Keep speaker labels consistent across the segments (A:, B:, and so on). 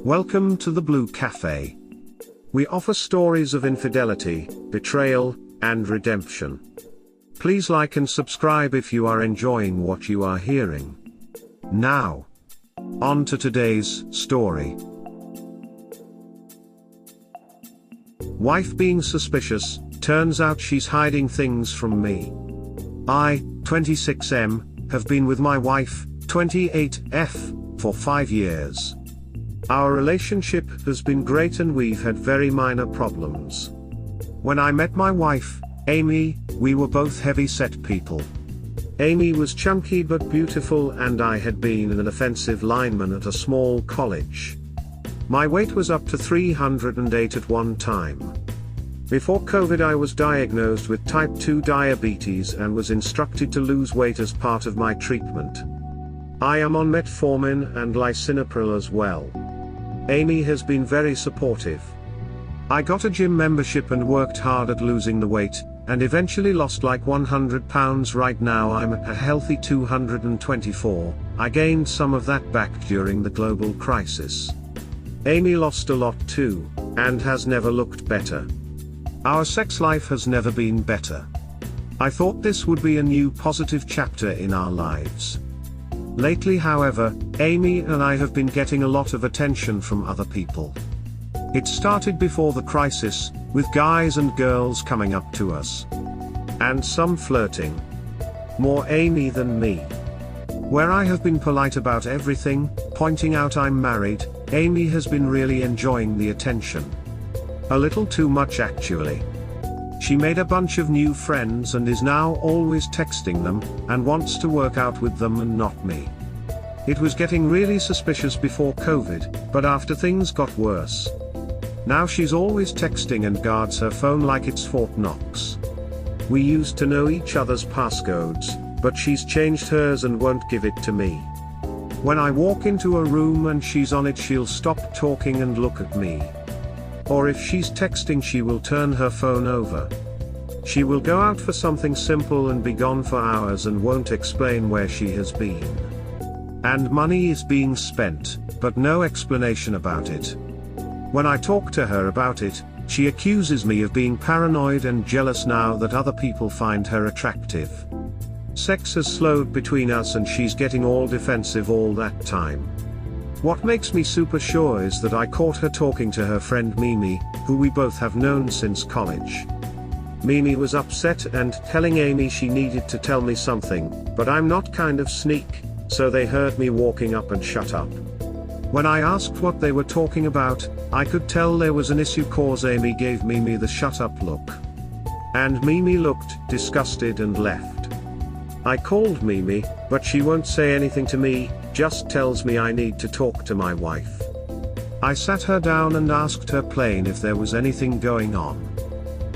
A: Welcome to the Blue Cafe. We offer stories of infidelity, betrayal, and redemption. Please like and subscribe if you are enjoying what you are hearing. Now, on to today's story. Wife being suspicious, turns out she's hiding things from me. I, 26M, have been with my wife, 28F, for 5 years. Our relationship has been great and we've had very minor problems. When I met my wife, Amy, we were both heavy-set people. Amy was chunky but beautiful and I had been an offensive lineman at a small college. My weight was up to 308 at one time. Before COVID I was diagnosed with type 2 diabetes and was instructed to lose weight as part of my treatment. I am on metformin and lisinopril as well. Amy has been very supportive. I got a gym membership and worked hard at losing the weight, and eventually lost like 100 pounds. Right now I'm a healthy 224, I gained some of that back during the global crisis. Amy lost a lot too, and has never looked better. Our sex life has never been better. I thought this would be a new positive chapter in our lives. Lately, however, Amy and I have been getting a lot of attention from other people. It started before the crisis, with guys and girls coming up to us. And some flirting. More Amy than me. Where I have been polite about everything, pointing out I'm married, Amy has been really enjoying the attention. A little too much actually. She made a bunch of new friends and is now always texting them, and wants to work out with them and not me. It was getting really suspicious before COVID, but after things got worse. Now she's always texting and guards her phone like it's Fort Knox. We used to know each other's passcodes, but she's changed hers and won't give it to me. When I walk into a room and she's on it, she'll stop talking and look at me. Or if she's texting, she will turn her phone over. She will go out for something simple and be gone for hours and won't explain where she has been. And money is being spent, but no explanation about it. When I talk to her about it, she accuses me of being paranoid and jealous now that other people find her attractive. Sex has slowed between us and she's getting all defensive all that time. What makes me super sure is that I caught her talking to her friend Mimi, who we both have known since college. Mimi was upset and telling Amy she needed to tell me something, but I'm not kind of sneak, so they heard me walking up and shut up. When I asked what they were talking about, I could tell there was an issue cause Amy gave Mimi the shut up look. And Mimi looked disgusted and left. I called Mimi, but she won't say anything to me, just tells me I need to talk to my wife. I sat her down and asked her plain if there was anything going on.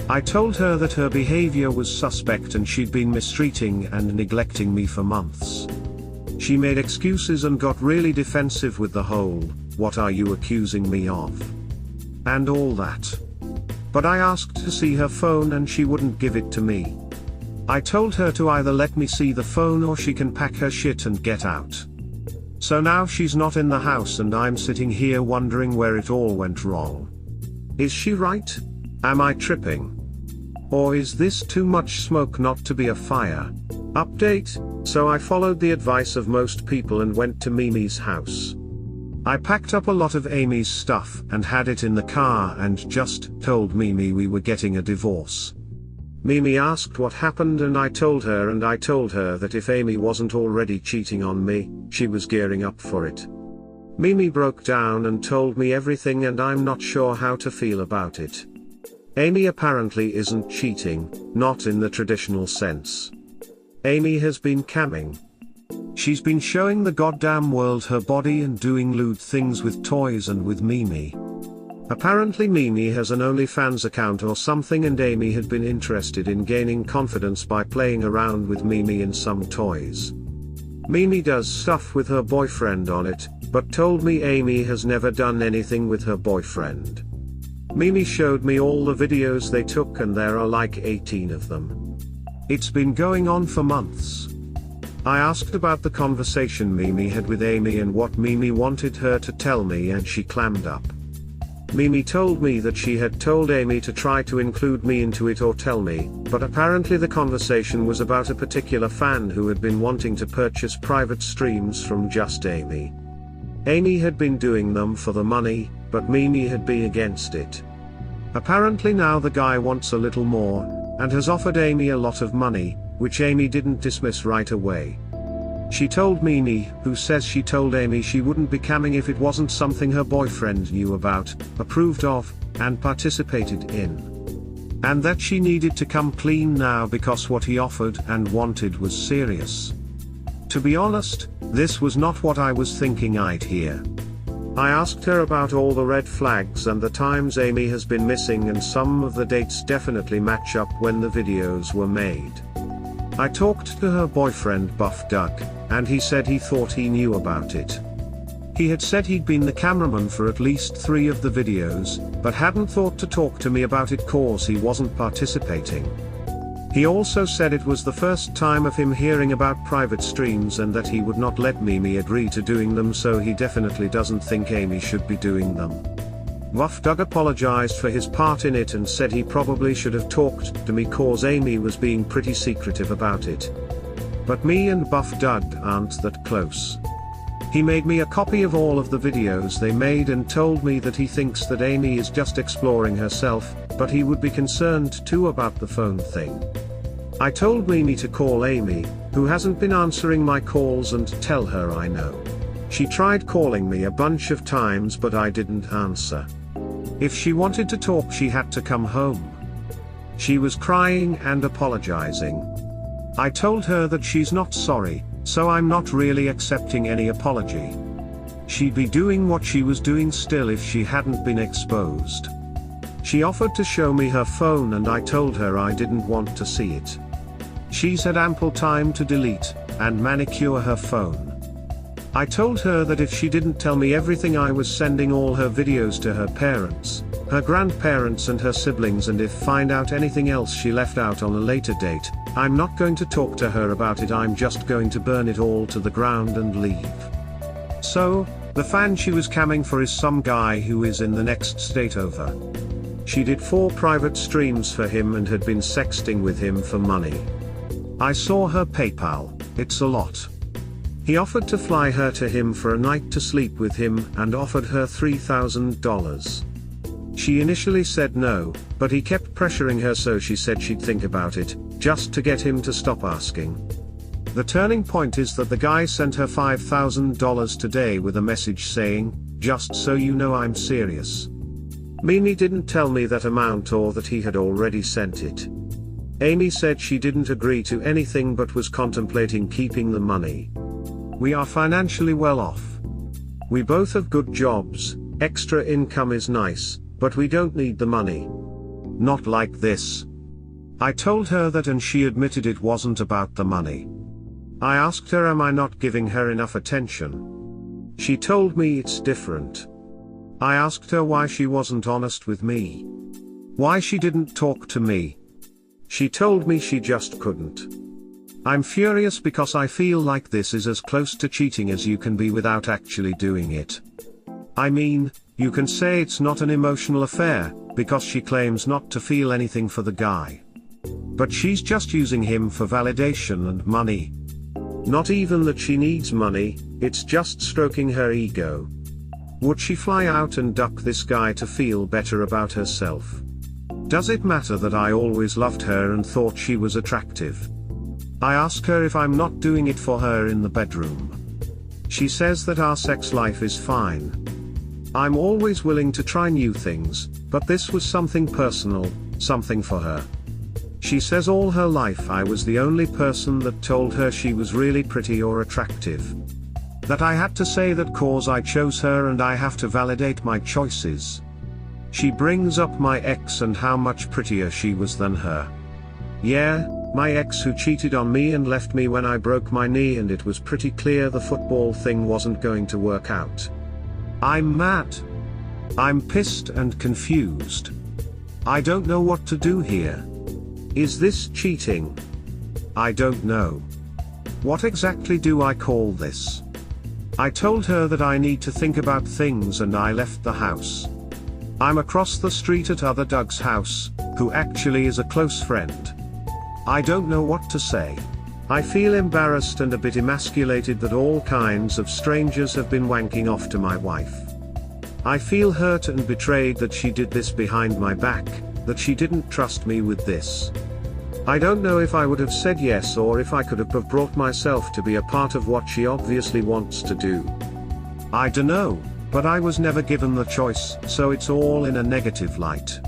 A: I told her that her behavior was suspect and she'd been mistreating and neglecting me for months. She made excuses and got really defensive with the whole, "What are you accusing me of?" and all that. But I asked to see her phone and she wouldn't give it to me. I told her to either let me see the phone or she can pack her shit and get out. So now she's not in the house and I'm sitting here wondering where it all went wrong. Is she right? Am I tripping? Or is this too much smoke not to be a fire? Update: so I followed the advice of most people and went to Mimi's house. I packed up a lot of Amy's stuff and had it in the car and just told Mimi we were getting a divorce. Mimi asked what happened and I told her that if Amy wasn't already cheating on me, she was gearing up for it. Mimi broke down and told me everything and I'm not sure how to feel about it. Amy apparently isn't cheating, not in the traditional sense. Amy has been camming. She's been showing the goddamn world her body and doing lewd things with toys and with Mimi. Apparently Mimi has an OnlyFans account or something and Amy had been interested in gaining confidence by playing around with Mimi in some toys. Mimi does stuff with her boyfriend on it, but told me Amy has never done anything with her boyfriend. Mimi showed me all the videos they took and there are like 18 of them. It's been going on for months. I asked about the conversation Mimi had with Amy and what Mimi wanted her to tell me, and she clammed up. Mimi told me that she had told Amy to try to include me into it or tell me, but apparently the conversation was about a particular fan who had been wanting to purchase private streams from just Amy. Amy had been doing them for the money, but Mimi had been against it. Apparently now the guy wants a little more, and has offered Amy a lot of money, which Amy didn't dismiss right away. She told Mimi, who says she told Amy she wouldn't be camming if it wasn't something her boyfriend knew about, approved of, and participated in. And that she needed to come clean now because what he offered and wanted was serious. To be honest, this was not what I was thinking I'd hear. I asked her about all the red flags and the times Amy has been missing, and some of the dates definitely match up when the videos were made. I talked to her boyfriend Buff Doug, and he said he thought he knew about it. He had said he'd been the cameraman for at least 3 of the videos, but hadn't thought to talk to me about it cause he wasn't participating. He also said it was the first time of him hearing about private streams and that he would not let Mimi agree to doing them, so he definitely doesn't think Amy should be doing them. Buff Doug apologized for his part in it and said he probably should have talked to me cause Amy was being pretty secretive about it. But me and Buff Doug aren't that close. He made me a copy of all of the videos they made and told me that he thinks that Amy is just exploring herself, but he would be concerned too about the phone thing. I told Mimi to call Amy, who hasn't been answering my calls, and tell her I know. She tried calling me a bunch of times but I didn't answer. If she wanted to talk she had to come home. She was crying and apologizing. I told her that she's not sorry, so I'm not really accepting any apology. She'd be doing what she was doing still if she hadn't been exposed. She offered to show me her phone and I told her I didn't want to see it. She's had ample time to delete and manicure her phone. I told her that if she didn't tell me everything I was sending all her videos to her parents, her grandparents and her siblings, and if find out anything else she left out on a later date, I'm not going to talk to her about it, I'm just going to burn it all to the ground and leave. So, the fan she was camming for is some guy who is in the next state over. She did 4 private streams for him and had been sexting with him for money. I saw her PayPal, it's a lot. He offered to fly her to him for a night to sleep with him and offered her $3,000. She initially said no, but he kept pressuring her, so she said she'd think about it, just to get him to stop asking. The turning point is that the guy sent her $5,000 today with a message saying, "Just so you know I'm serious." Mimi didn't tell me that amount or that he had already sent it. Amy said she didn't agree to anything but was contemplating keeping the money. We are financially well off. We both have good jobs, extra income is nice, but we don't need the money. Not like this. I told her that and she admitted it wasn't about the money. I asked her am I not giving her enough attention. She told me it's different. I asked her why she wasn't honest with me. Why she didn't talk to me. She told me she just couldn't. I'm furious because I feel like this is as close to cheating as you can be without actually doing it. I mean, you can say it's not an emotional affair, because she claims not to feel anything for the guy. But she's just using him for validation and money. Not even that she needs money, it's just stroking her ego. Would she fly out and duck this guy to feel better about herself? Does it matter that I always loved her and thought she was attractive? I ask her if I'm not doing it for her in the bedroom. She says that our sex life is fine. I'm always willing to try new things, but this was something personal, something for her. She says all her life I was the only person that told her she was really pretty or attractive. That I had to say that cause I chose her and I have to validate my choices. She brings up my ex and how much prettier she was than her. Yeah, my ex who cheated on me and left me when I broke my knee, and it was pretty clear the football thing wasn't going to work out. I'm mad. I'm pissed and confused. I don't know what to do here. Is this cheating? I don't know. What exactly do I call this? I told her that I need to think about things and I left the house. I'm across the street at other Doug's house, who actually is a close friend. I don't know what to say. I feel embarrassed and a bit emasculated that all kinds of strangers have been wanking off to my wife. I feel hurt and betrayed that she did this behind my back, that she didn't trust me with this. I don't know if I would have said yes or if I could have brought myself to be a part of what she obviously wants to do. I dunno, but I was never given the choice, so it's all in a negative light.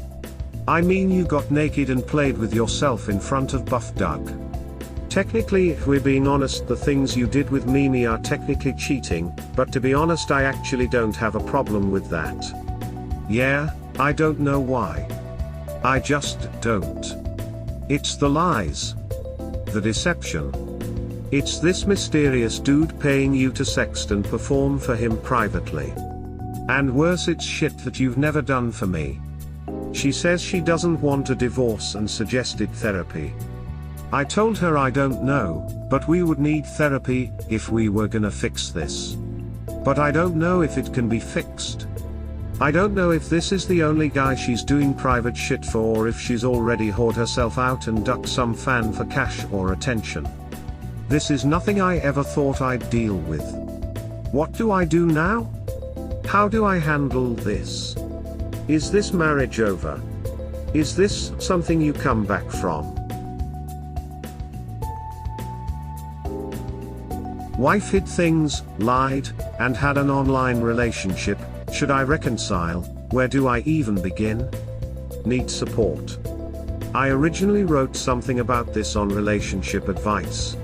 A: I mean, you got naked and played with yourself in front of Buff Doug. Technically, if we're being honest, the things you did with Mimi are technically cheating, but to be honest, I actually don't have a problem with that. Yeah, I don't know why. I just don't. It's the lies. The deception. It's this mysterious dude paying you to sext and perform for him privately. And worse, it's shit that you've never done for me. She says she doesn't want a divorce and suggested therapy. I told her I don't know, but we would need therapy if we were gonna fix this. But I don't know if it can be fixed. I don't know if this is the only guy she's doing private shit for or if she's already whored herself out and ducked some fan for cash or attention. This is nothing I ever thought I'd deal with. What do I do now? How do I handle this? Is this marriage over? Is this something you come back from? Wife hid things, lied, and had an online relationship. Should I reconcile? Where do I even begin? Need support. I originally wrote something about this on relationship advice.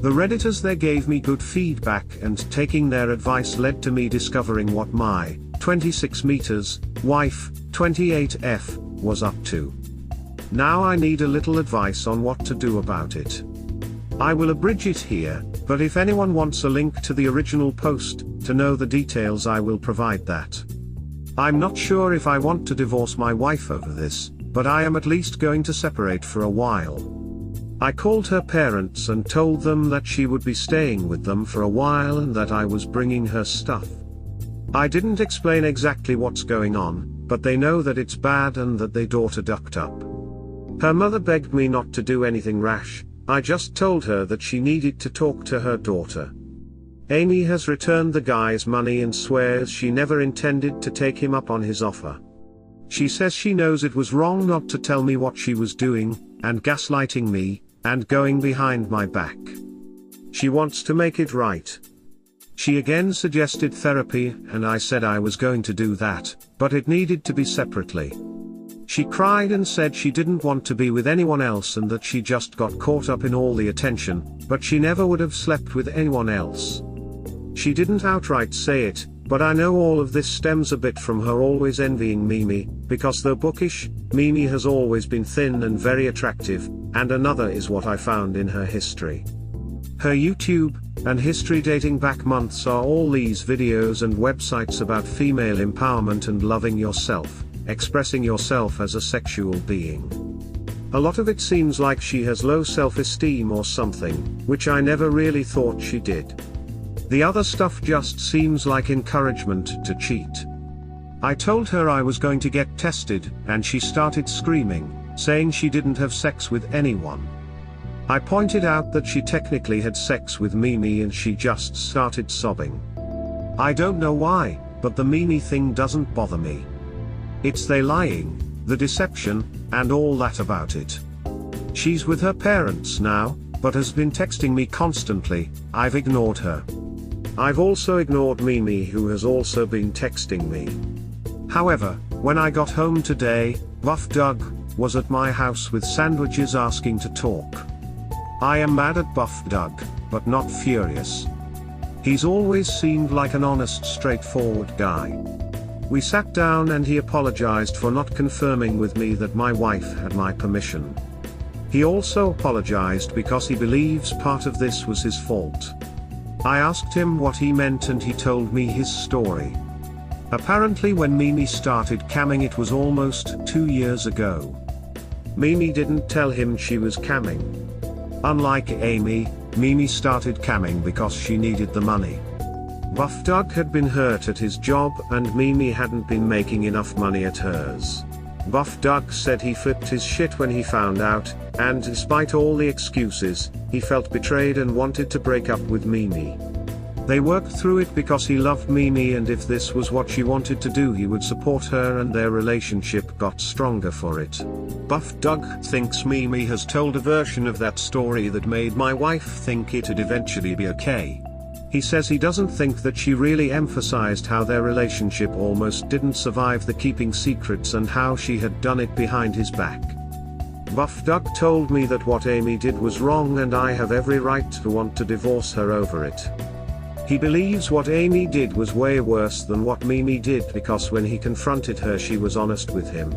A: The Redditors there gave me good feedback, and taking their advice led to me discovering what my 26 meters wife, 28F, was up to. Now I need a little advice on what to do about it. I will abridge it here, but if anyone wants a link to the original post, to know the details, I will provide that. I'm not sure if I want to divorce my wife over this, but I am at least going to separate for a while. I called her parents and told them that she would be staying with them for a while and that I was bringing her stuff. I didn't explain exactly what's going on, but they know that it's bad and that their daughter ducked up. Her mother begged me not to do anything rash. I just told her that she needed to talk to her daughter. Amy has returned the guy's money and swears she never intended to take him up on his offer. She says she knows it was wrong not to tell me what she was doing, and gaslighting me, and going behind my back. She wants to make it right. She again suggested therapy, and I said I was going to do that, but it needed to be separately. She cried and said she didn't want to be with anyone else and that she just got caught up in all the attention, but she never would have slept with anyone else. She didn't outright say it, but I know all of this stems a bit from her always envying Mimi, because though bookish, Mimi has always been thin and very attractive, and another is what I found in her history. Her YouTube and history dating back months are all these videos and websites about female empowerment and loving yourself, expressing yourself as a sexual being. A lot of it seems like she has low self-esteem or something, which I never really thought she did. The other stuff just seems like encouragement to cheat. I told her I was going to get tested, and she started screaming, saying she didn't have sex with anyone. I pointed out that she technically had sex with Mimi and she just started sobbing. I don't know why, but the Mimi thing doesn't bother me. It's they lying, the deception, and all that about it. She's with her parents now, but has been texting me constantly. I've ignored her. I've also ignored Mimi, who has also been texting me. However, when I got home today, Buff Doug was at my house with sandwiches asking to talk. I am mad at Buff Doug, but not furious. He's always seemed like an honest, straightforward guy. We sat down and he apologized for not confirming with me that my wife had my permission. He also apologized because he believes part of this was his fault. I asked him what he meant and he told me his story. Apparently when Mimi started camming, it was almost 2 years ago. Mimi didn't tell him she was camming. Unlike Amy, Mimi started camming because she needed the money. Buff Doug had been hurt at his job and Mimi hadn't been making enough money at hers. Buff Doug said he flipped his shit when he found out, and despite all the excuses, he felt betrayed and wanted to break up with Mimi. They worked through it because he loved Mimi, and if this was what she wanted to do, he would support her, and their relationship got stronger for it. Buff Doug thinks Mimi has told a version of that story that made my wife think it'd eventually be okay. He says he doesn't think that she really emphasized how their relationship almost didn't survive the keeping secrets and how she had done it behind his back. Buff Doug told me that what Amy did was wrong and I have every right to want to divorce her over it. He believes what Amy did was way worse than what Mimi did because when he confronted her she was honest with him.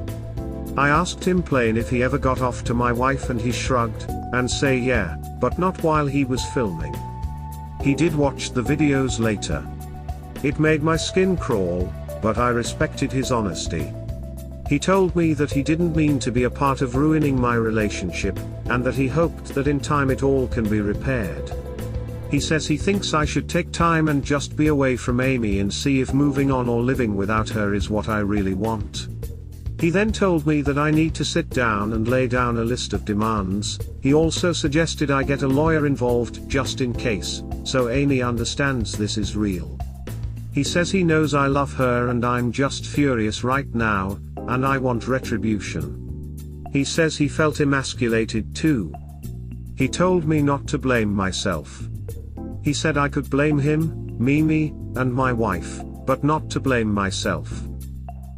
A: I asked him plain if he ever got off to my wife and he shrugged, and say yeah, but not while he was filming. He did watch the videos later. It made my skin crawl, but I respected his honesty. He told me that he didn't mean to be a part of ruining my relationship, and that he hoped that in time it all can be repaired. He says he thinks I should take time and just be away from Amy and see if moving on or living without her is what I really want. He then told me that I need to sit down and lay down a list of demands. He also suggested I get a lawyer involved just in case, so Amy understands this is real. He says he knows I love her and I'm just furious right now, and I want retribution. He says he felt emasculated too. He told me not to blame myself. He said I could blame him, Mimi, and my wife, but not to blame myself.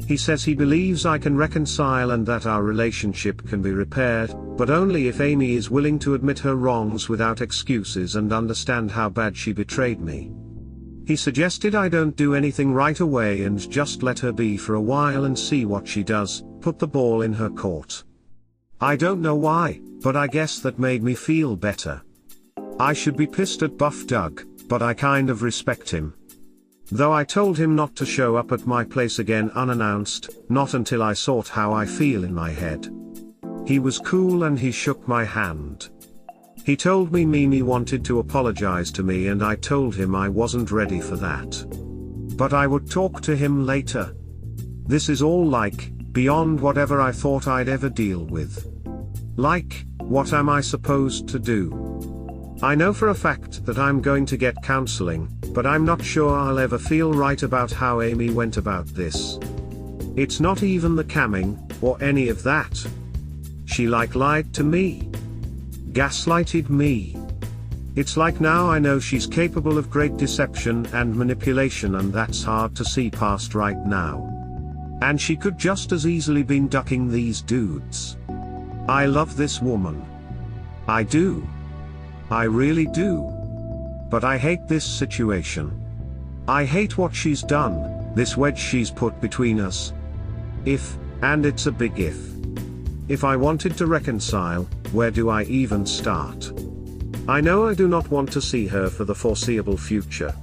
A: He says he believes I can reconcile and that our relationship can be repaired, but only if Amy is willing to admit her wrongs without excuses and understand how bad she betrayed me. He suggested I don't do anything right away and just let her be for a while and see what she does, put the ball in her court. I don't know why, but I guess that made me feel better. I should be pissed at Buff Doug, but I kind of respect him. Though I told him not to show up at my place again unannounced, not until I sort how I feel in my head. He was cool and he shook my hand. He told me Mimi wanted to apologize to me and I told him I wasn't ready for that. But I would talk to him later. This is all like, beyond whatever I thought I'd ever deal with. Like, what am I supposed to do? I know for a fact that I'm going to get counseling, but I'm not sure I'll ever feel right about how Amy went about this. It's not even the camming, or any of that. She lied to me. Gaslighted me. It's like now I know she's capable of great deception and manipulation, and that's hard to see past right now. And she could just as easily been ducking these dudes. I love this woman. I do. I really do. But I hate this situation. I hate what she's done, this wedge she's put between us. If, and it's a big if I wanted to reconcile, where do I even start? I know I do not want to see her for the foreseeable future.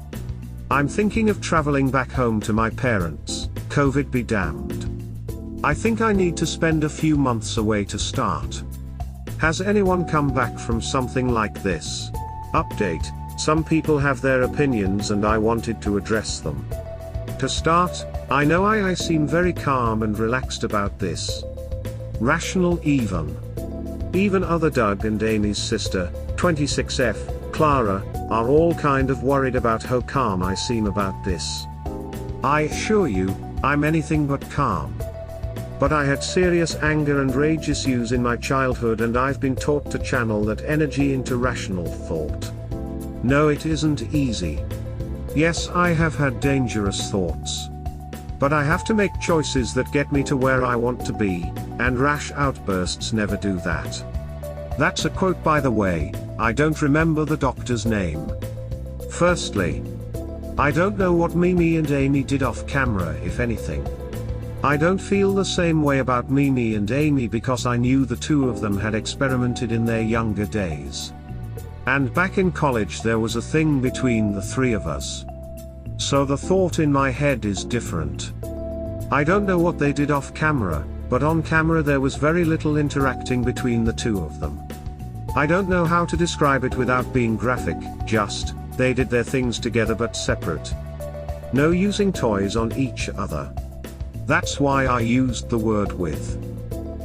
A: I'm thinking of traveling back home to my parents, COVID be damned. I think I need to spend a few months away to start. Has anyone come back from something like this? Update: some people have their opinions and I wanted to address them. To start, I know I seem very calm and relaxed about this. Rational even other Doug and Amy's sister, 26F, Clara, are all kind of worried about how calm I seem about this. I assure you, I'm anything but calm. But I had serious anger and rage issues in my childhood and I've been taught to channel that energy into rational thought. No, it isn't easy. Yes, I have had dangerous thoughts. But I have to make choices that get me to where I want to be, and rash outbursts never do that. That's a quote, by the way. I don't remember the doctor's name. Firstly, I don't know what Mimi and Amy did off camera, if anything. I don't feel the same way about Mimi and Amy because I knew the two of them had experimented in their younger days. And back in college there was a thing between the three of us. So the thought in my head is different. I don't know what they did off camera, but on camera there was very little interacting between the two of them. I don't know how to describe it without being graphic, just, they did their things together but separate. No using toys on each other. That's why I used the word with.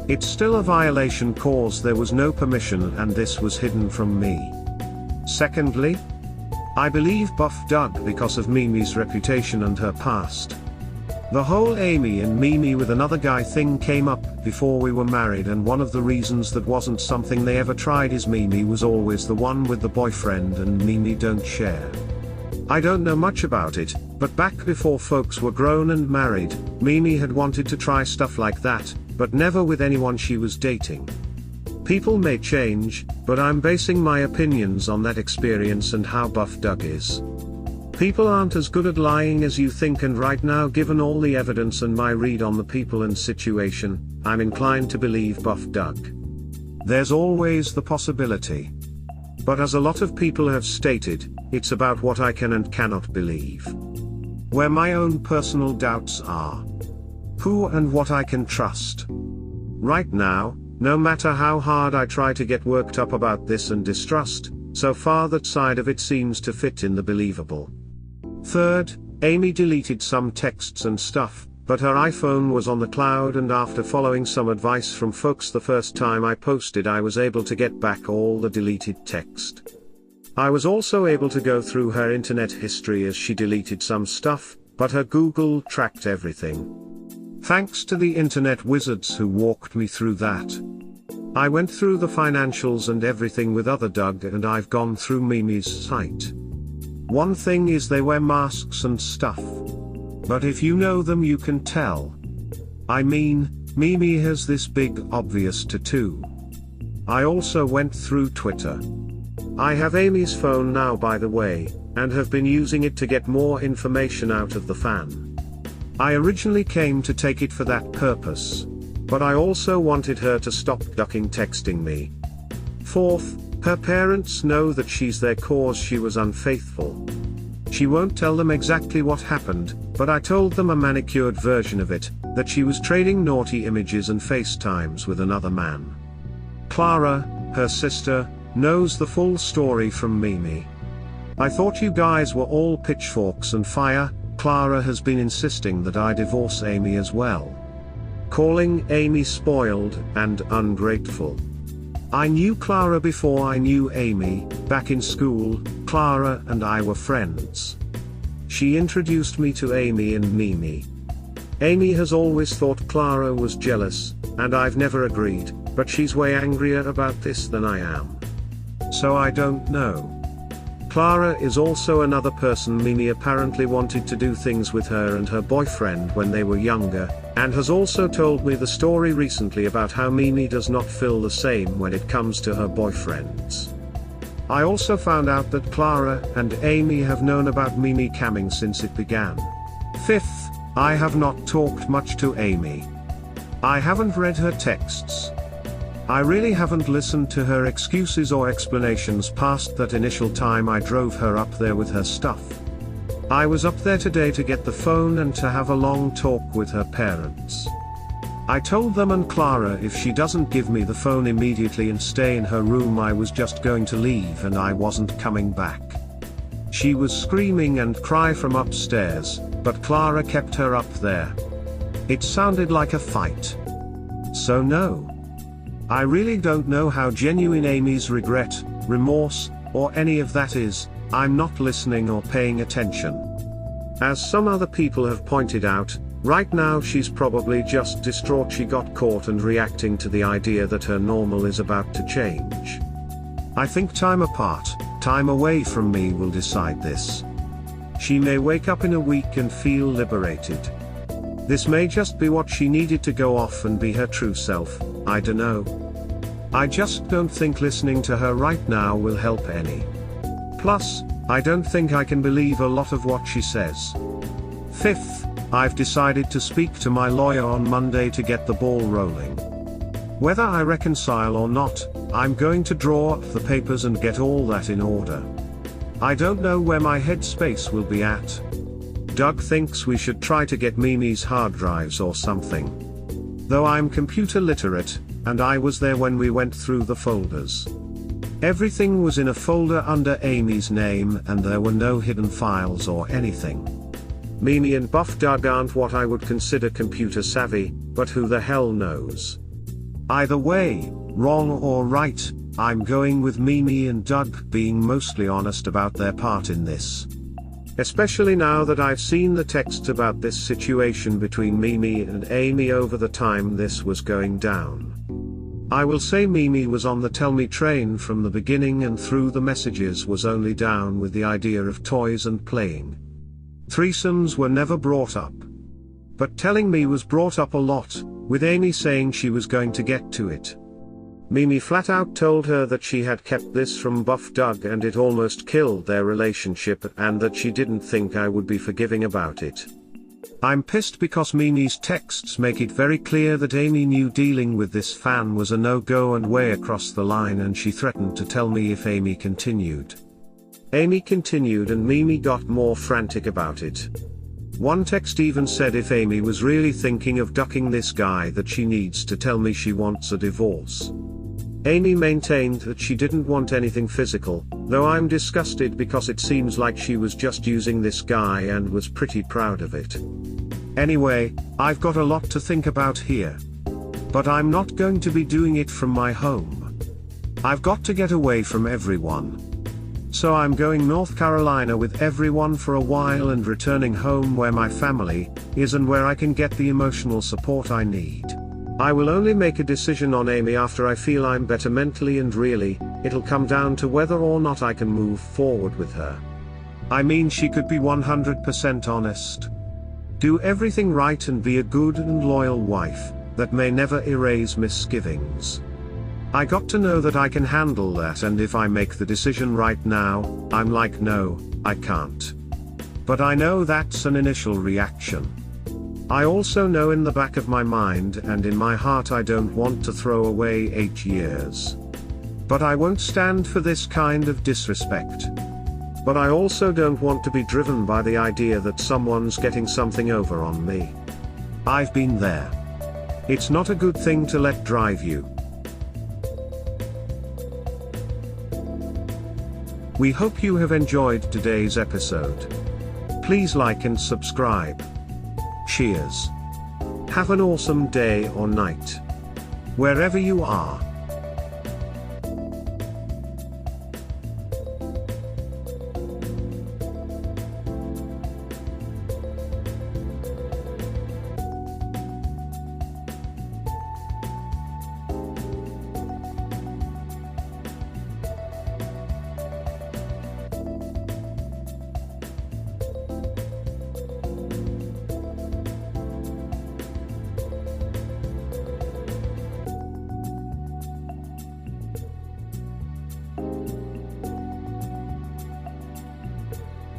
A: It's still a violation cause there was no permission and this was hidden from me. Secondly, I believe Buff Doug because of Mimi's reputation and her past. The whole Amy and Mimi with another guy thing came up before we were married, and one of the reasons that wasn't something they ever tried is Mimi was always the one with the boyfriend and Mimi don't share. I don't know much about it, but back before folks were grown and married, Mimi had wanted to try stuff like that, but never with anyone she was dating. People may change, but I'm basing my opinions on that experience and how Buff Doug is. People aren't as good at lying as you think, and right now, given all the evidence and my read on the people and situation, I'm inclined to believe Buff Doug. There's always the possibility. But as a lot of people have stated, it's about what I can and cannot believe. Where my own personal doubts are. Who and what I can trust. Right now, no matter how hard I try to get worked up about this and distrust, so far that side of it seems to fit in the believable. Third, Amy deleted some texts and stuff, but her iPhone was on the cloud, and after following some advice from folks the first time I posted, I was able to get back all the deleted text. I was also able to go through her internet history as she deleted some stuff, but her Google tracked everything. Thanks to the internet wizards who walked me through that. I went through the financials and everything with other Doug, and I've gone through Mimi's site. One thing is they wear masks and stuff. But if you know them you can tell. I mean, Mimi has this big obvious tattoo. I also went through Twitter. I have Amy's phone now, by the way, and have been using it to get more information out of the fan. I originally came to take it for that purpose. But I also wanted her to stop ducking texting me. Fourth, her parents know that she's there cause she was unfaithful. She won't tell them exactly what happened, but I told them a manicured version of it, that she was trading naughty images and FaceTimes with another man. Clara, her sister, knows the full story from Mimi. I thought you guys were all pitchforks and fire. Clara has been insisting that I divorce Amy as well. Calling Amy spoiled and ungrateful. I knew Clara before I knew Amy. Back in school, Clara and I were friends. She introduced me to Amy and Mimi. Amy has always thought Clara was jealous, and I've never agreed, but she's way angrier about this than I am. So I don't know. Clara is also another person Mimi apparently wanted to do things with her and her boyfriend when they were younger, and has also told me the story recently about how Mimi does not feel the same when it comes to her boyfriends. I also found out that Clara and Amy have known about Mimi camming since it began. Fifth, I have not talked much to Amy. I haven't read her texts. I really haven't listened to her excuses or explanations past that initial time I drove her up there with her stuff. I was up there today to get the phone and to have a long talk with her parents. I told them and Clara if she doesn't give me the phone immediately and stay in her room, I was just going to leave and I wasn't coming back. She was screaming and cry from upstairs, but Clara kept her up there. It sounded like a fight. So no. I really don't know how genuine Amy's regret, remorse, or any of that is. I'm not listening or paying attention. As some other people have pointed out, right now she's probably just distraught she got caught and reacting to the idea that her normal is about to change. I think time apart, time away from me will decide this. She may wake up in a week and feel liberated. This may just be what she needed to go off and be her true self, I dunno. I just don't think listening to her right now will help any. Plus, I don't think I can believe a lot of what she says. Fifth, I've decided to speak to my lawyer on Monday to get the ball rolling. Whether I reconcile or not, I'm going to draw up the papers and get all that in order. I don't know where my headspace will be at. Doug thinks we should try to get Mimi's hard drives or something. Though I'm computer literate, and I was there when we went through the folders. Everything was in a folder under Amy's name and there were no hidden files or anything. Mimi and Buff Doug aren't what I would consider computer savvy, but who the hell knows? Either way, wrong or right, I'm going with Mimi and Doug being mostly honest about their part in this. Especially now that I've seen the texts about this situation between Mimi and Amy over the time this was going down. I will say Mimi was on the tell me train from the beginning and through the messages was only down with the idea of toys and playing. Threesomes were never brought up. But telling me was brought up a lot, with Amy saying she was going to get to it. Mimi flat out told her that she had kept this from Buff Doug and it almost killed their relationship and that she didn't think I would be forgiving about it. I'm pissed because Mimi's texts make it very clear that Amy knew dealing with this fan was a no-go and way across the line and she threatened to tell me if Amy continued. Amy continued and Mimi got more frantic about it. One text even said if Amy was really thinking of ducking this guy that she needs to tell me she wants a divorce. Amy maintained that she didn't want anything physical, though I'm disgusted because it seems like she was just using this guy and was pretty proud of it. Anyway, I've got a lot to think about here. But I'm not going to be doing it from my home. I've got to get away from everyone. So I'm going North Carolina with everyone for a while and returning home where my family is and where I can get the emotional support I need. I will only make a decision on Amy after I feel I'm better mentally and really, it'll come down to whether or not I can move forward with her. I mean she could be 100% honest. Do everything right and be a good and loyal wife, that may never erase misgivings. I got to know that I can handle that and if I make the decision right now, I'm like no, I can't. But I know that's an initial reaction. I also know in the back of my mind and in my heart I don't want to throw away 8 years. But I won't stand for this kind of disrespect. But I also don't want to be driven by the idea that someone's getting something over on me. I've been there. It's not a good thing to let drive you. We hope you have enjoyed today's episode. Please like and subscribe. Cheers. Have an awesome day or night. Wherever you are.